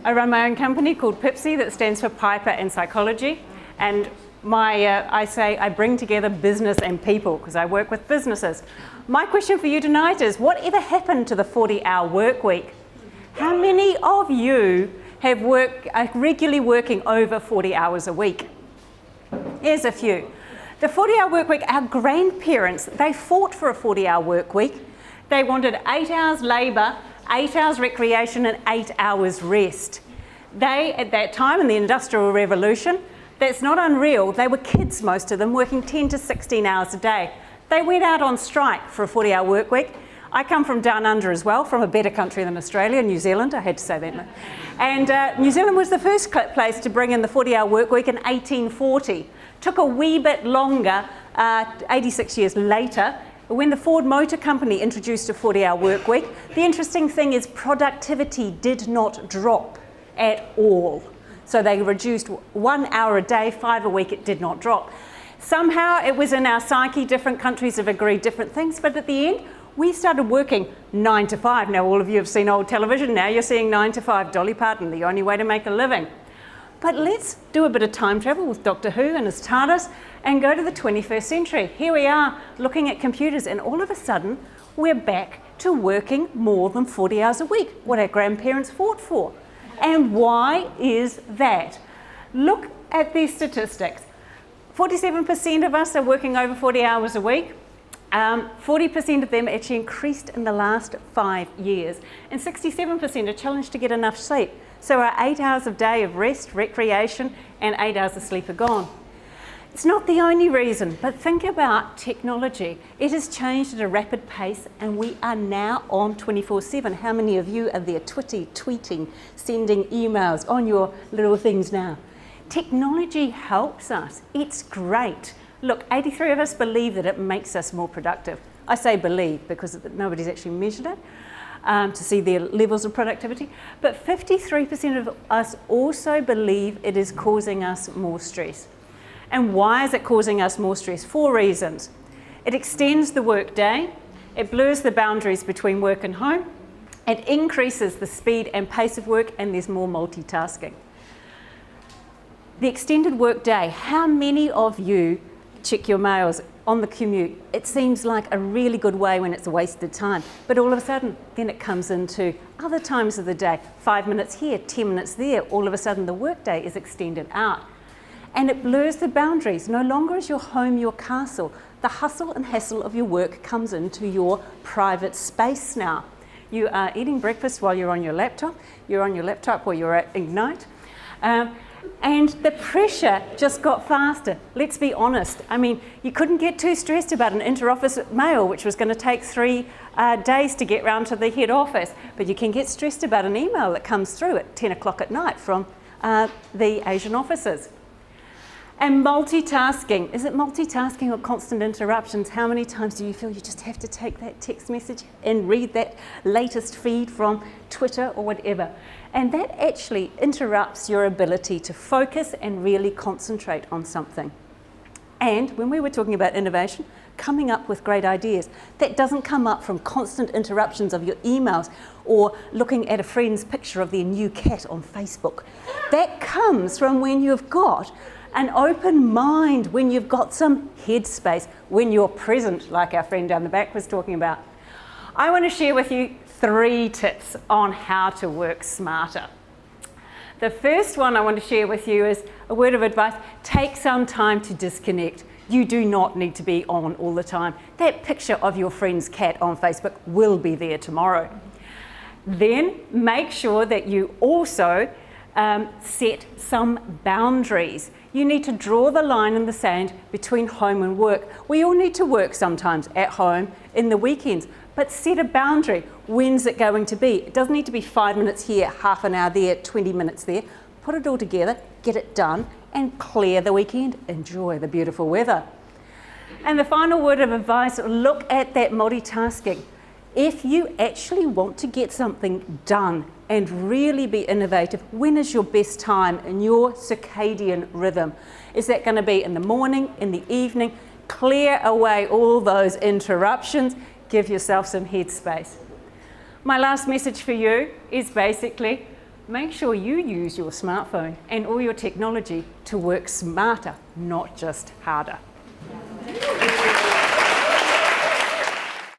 I run my own company called Pipsy that stands for Piper and Psychology, and I say I bring together business and people because I work with businesses. My question for you tonight is, whatever happened to the 40-hour work week? How many of you are regularly working over 40 hours a week? Here's a few. The 40-hour work week, our grandparents, they fought for a 40-hour work week. They wanted 8 hours labour, 8 hours recreation and 8 hours rest. They, at that time in the Industrial Revolution, that's not unreal, they were kids, most of them, working 10 to 16 hours a day. They went out on strike for a 40-hour work week. I come from down under as well, from a better country than Australia, New Zealand, I had to say that. And New Zealand was the first place to bring in the 40-hour work week in 1840. Took a wee bit longer, 86 years later, when the Ford Motor Company introduced a 40-hour work week. The interesting thing is productivity did not drop at all. So they reduced 1 hour a day, 5 a week, it did not drop. Somehow it was in our psyche, different countries have agreed different things, but at the end, we started working 9 to 5. Now all of you have seen old television, now you're seeing 9 to 5, Dolly Parton, the only way to make a living. But let's do a bit of time travel with Doctor Who and his TARDIS and go to the 21st century. Here we are looking at computers and all of a sudden we're back to working more than 40 hours a week, what our grandparents fought for. And why is that? Look at these statistics. 47% of us are working over 40 hours a week. 40% of them actually increased in the last 5 years. And 67% are challenged to get enough sleep. So our 8 hours a day of rest, recreation, and 8 hours of sleep are gone. It's not the only reason, but think about technology. It has changed at a rapid pace and we are now on 24/7. How many of you are there tweeting, sending emails on your little things now? Technology helps us. It's great. Look, 83 of us believe that it makes us more productive. I say believe because nobody's actually measured it. To see their levels of productivity, but 53% of us also believe it is causing us more stress. And why is it causing us more stress? 4 reasons. It extends the work day, it blurs the boundaries between work and home, it increases the speed and pace of work, and there's more multitasking. The extended work day, how many of you check your mails on the commute? It seems like a really good way when it's a wasted time, but all of a sudden then it comes into other times of the day, 5 minutes here, 10 minutes there, all of a sudden the workday is extended out. And it blurs the boundaries. No longer is your home your castle. The hustle and hassle of your work comes into your private space now. You are eating breakfast while you're on your laptop while you're at Ignite. And the pressure just got faster. Let's be honest. I mean, you couldn't get too stressed about an inter-office mail, which was going to take 3 days to get round to the head office. But you can get stressed about an email that comes through at 10 o'clock at night from the Asian offices. And multitasking. Is it multitasking or constant interruptions? How many times do you feel you just have to take that text message and read that latest feed from Twitter or whatever? And that actually interrupts your ability to focus and really concentrate on something. And when we were talking about innovation, coming up with great ideas, that doesn't come up from constant interruptions of your emails or looking at a friend's picture of their new cat on Facebook. That comes from when you've got an open mind, when you've got some headspace, when you're present, like our friend down the back was talking about. I want to share with you 3 tips on how to work smarter. The first one I want to share with you is a word of advice. Take some time to disconnect. You do not need to be on all the time. That picture of your friend's cat on Facebook will be there tomorrow. Then make sure that you also set some boundaries. You need to draw the line in the sand between home and work. We all need to work sometimes at home in the weekends, but set a boundary. When's it going to be? It doesn't need to be 5 minutes here, half an hour there, 20 minutes there. Put it all together, get it done, and clear the weekend. Enjoy the beautiful weather. And the final word of advice, look at that multitasking. If you actually want to get something done and really be innovative, when is your best time in your circadian rhythm? Is that going to be in the morning, in the evening? Clear away all those interruptions. Give yourself some headspace. My last message for you is basically make sure you use your smartphone and all your technology to work smarter, not just harder.